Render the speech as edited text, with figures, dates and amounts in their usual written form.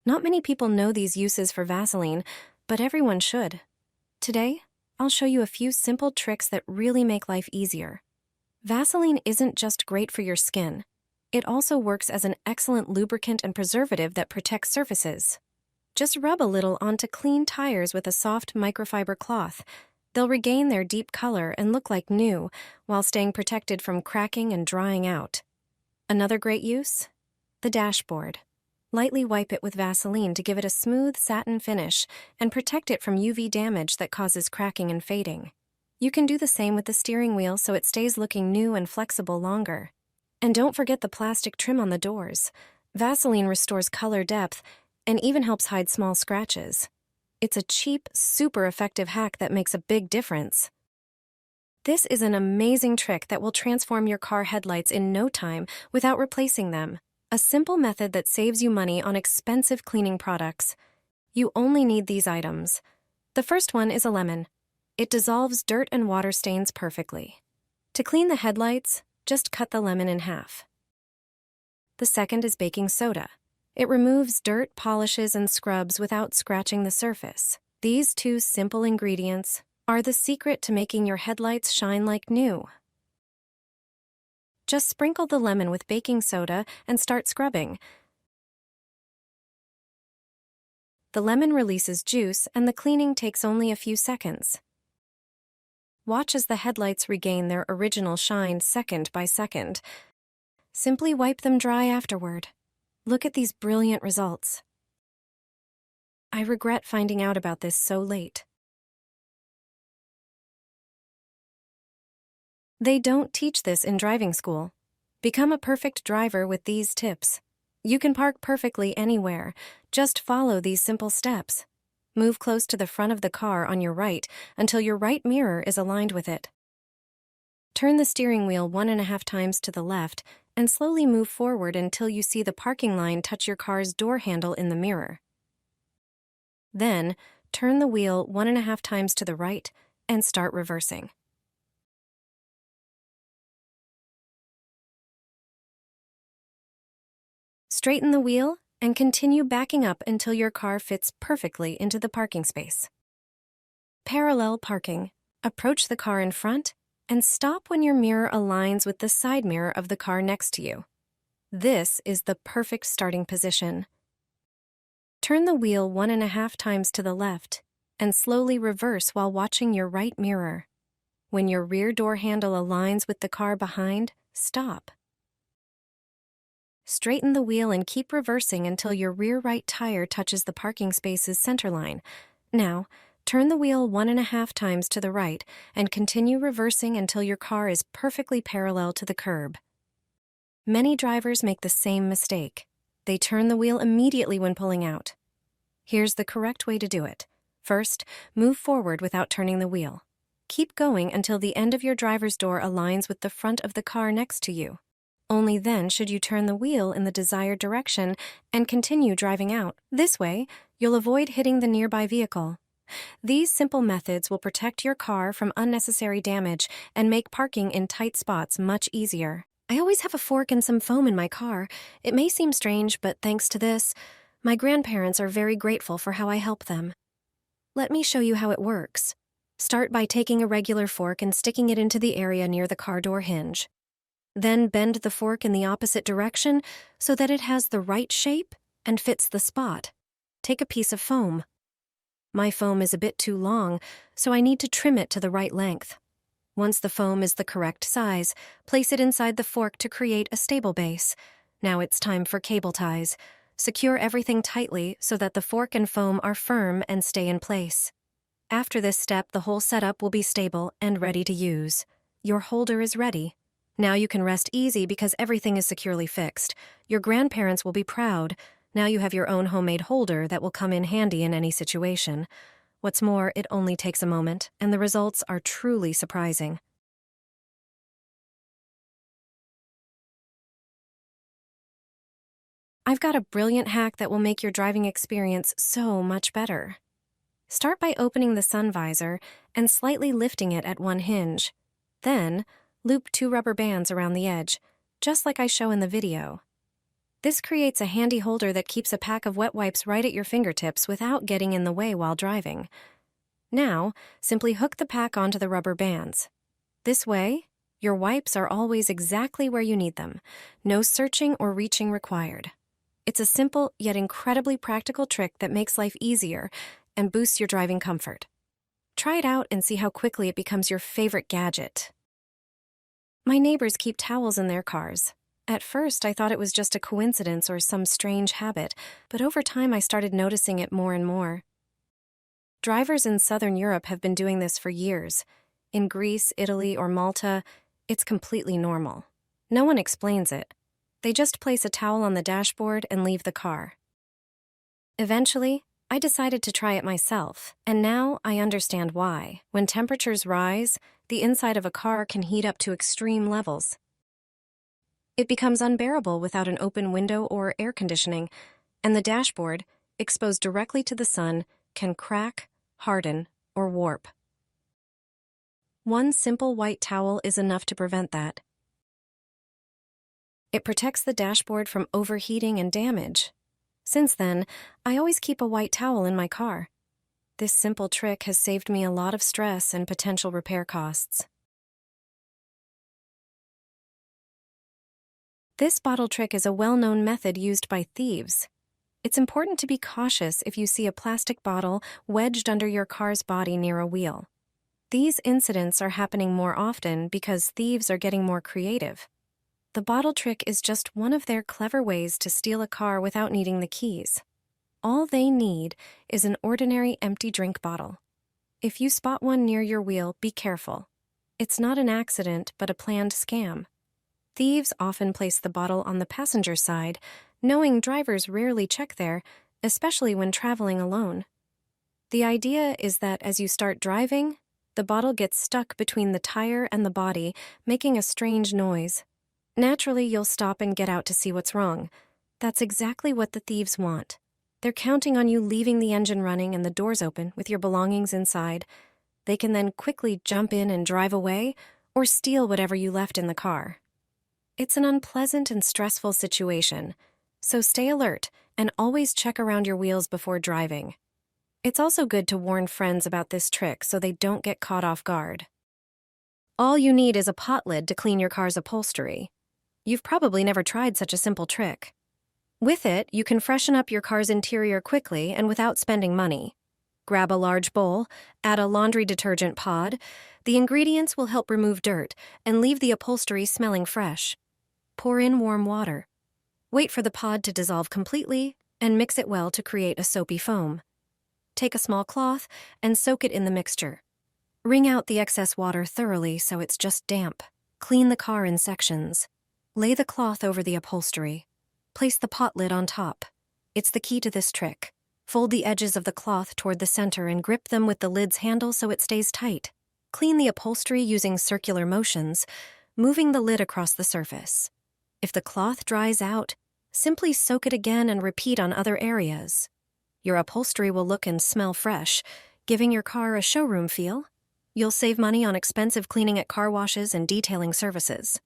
Not many people know these uses for Vaseline, but everyone should. Today, I'll show you a few simple tricks that really make life easier. Vaseline isn't just great for your skin. It also works as an excellent lubricant and preservative that protects surfaces. Just rub a little onto clean tires with a soft microfiber cloth. They'll regain their deep color and look like new, while staying protected from cracking and drying out. Another great use? The dashboard. Lightly wipe it with Vaseline to give it a smooth satin finish and protect it from UV damage that causes cracking and fading. You can do the same with the steering wheel so it stays looking new and flexible longer. And don't forget the plastic trim on the doors. Vaseline restores color depth and even helps hide small scratches. It's a cheap, super effective hack that makes a big difference. This is an amazing trick that will transform your car headlights in no time without replacing them. A simple method that saves you money on expensive cleaning products. You only need these items. The first one is a lemon. It dissolves dirt and water stains perfectly. To clean the headlights, just cut the lemon in half. The second is baking soda. It removes dirt, polishes, and scrubs without scratching the surface. These two simple ingredients are the secret to making your headlights shine like new. Just sprinkle the lemon with baking soda and start scrubbing. The lemon releases juice and the cleaning takes only a few seconds. Watch as the headlights regain their original shine second by second. Simply wipe them dry afterward. Look at these brilliant results. I regret finding out about this so late. They don't teach this in driving school. Become a perfect driver with these tips. You can park perfectly anywhere. Just follow these simple steps. Move close to the front of the car on your right until your right mirror is aligned with it. Turn the steering wheel 1.5 times to the left and slowly move forward until you see the parking line touch your car's door handle in the mirror. Then, turn the wheel 1.5 times to the right and start reversing. Straighten the wheel and continue backing up until your car fits perfectly into the parking space. Parallel parking. Approach the car in front and stop when your mirror aligns with the side mirror of the car next to you. This is the perfect starting position. Turn the wheel 1.5 times to the left and slowly reverse while watching your right mirror. When your rear door handle aligns with the car behind, stop. Straighten the wheel and keep reversing until your rear right tire touches the parking space's center line. Now, turn the wheel 1.5 times to the right and continue reversing until your car is perfectly parallel to the curb. Many drivers make the same mistake. They turn the wheel immediately when pulling out. Here's the correct way to do it. First, move forward without turning the wheel. Keep going until the end of your driver's door aligns with the front of the car next to you. Only then should you turn the wheel in the desired direction and continue driving out. This way, you'll avoid hitting the nearby vehicle. These simple methods will protect your car from unnecessary damage and make parking in tight spots much easier. I always have a fork and some foam in my car. It may seem strange, but thanks to this, my grandparents are very grateful for how I help them. Let me show you how it works. Start by taking a regular fork and sticking it into the area near the car door hinge. Then bend the fork in the opposite direction so that it has the right shape and fits the spot. Take a piece of foam. My foam is a bit too long, so I need to trim it to the right length. Once the foam is the correct size, place it inside the fork to create a stable base. Now it's time for cable ties. Secure everything tightly so that the fork and foam are firm and stay in place. After this step, the whole setup will be stable and ready to use. Your holder is ready. Now you can rest easy because everything is securely fixed. Your grandparents will be proud. Now you have your own homemade holder that will come in handy in any situation. What's more, it only takes a moment, and the results are truly surprising. I've got a brilliant hack that will make your driving experience so much better. Start by opening the sun visor and slightly lifting it at one hinge. Then, loop 2 rubber bands around the edge, just like I show in the video. This creates a handy holder that keeps a pack of wet wipes right at your fingertips without getting in the way while driving. Now, simply hook the pack onto the rubber bands. This way, your wipes are always exactly where you need them. No searching or reaching required. It's a simple yet incredibly practical trick that makes life easier and boosts your driving comfort. Try it out and see how quickly it becomes your favorite gadget. My neighbors keep towels in their cars. At first, I thought it was just a coincidence or some strange habit, but over time I started noticing it more and more. Drivers in Southern Europe have been doing this for years. In Greece, Italy, or Malta, it's completely normal. No one explains it. They just place a towel on the dashboard and leave the car. Eventually, I decided to try it myself, and now I understand why. When temperatures rise, the inside of a car can heat up to extreme levels. It becomes unbearable without an open window or air conditioning, and the dashboard, exposed directly to the sun, can crack, harden, or warp. One simple white towel is enough to prevent that. It protects the dashboard from overheating and damage. Since then, I always keep a white towel in my car. This simple trick has saved me a lot of stress and potential repair costs. This bottle trick is a well-known method used by thieves. It's important to be cautious if you see a plastic bottle wedged under your car's body near a wheel. These incidents are happening more often because thieves are getting more creative. The bottle trick is just one of their clever ways to steal a car without needing the keys. All they need is an ordinary empty drink bottle. If you spot one near your wheel, be careful. It's not an accident, but a planned scam. Thieves often place the bottle on the passenger side, knowing drivers rarely check there, especially when traveling alone. The idea is that as you start driving, the bottle gets stuck between the tire and the body, making a strange noise. Naturally, you'll stop and get out to see what's wrong. That's exactly what the thieves want. They're counting on you leaving the engine running and the doors open with your belongings inside. They can then quickly jump in and drive away or steal whatever you left in the car. It's an unpleasant and stressful situation, so stay alert and always check around your wheels before driving. It's also good to warn friends about this trick so they don't get caught off guard. All you need is a pot lid to clean your car's upholstery. You've probably never tried such a simple trick. With it, you can freshen up your car's interior quickly and without spending money. Grab a large bowl, add a laundry detergent pod. The ingredients will help remove dirt and leave the upholstery smelling fresh. Pour in warm water. Wait for the pod to dissolve completely and mix it well to create a soapy foam. Take a small cloth and soak it in the mixture. Wring out the excess water thoroughly so it's just damp. Clean the car in sections. Lay the cloth over the upholstery. Place the pot lid on top. It's the key to this trick. Fold the edges of the cloth toward the center and grip them with the lid's handle so it stays tight. Clean the upholstery using circular motions, moving the lid across the surface. If the cloth dries out, simply soak it again and repeat on other areas. Your upholstery will look and smell fresh, giving your car a showroom feel. You'll save money on expensive cleaning at car washes and detailing services.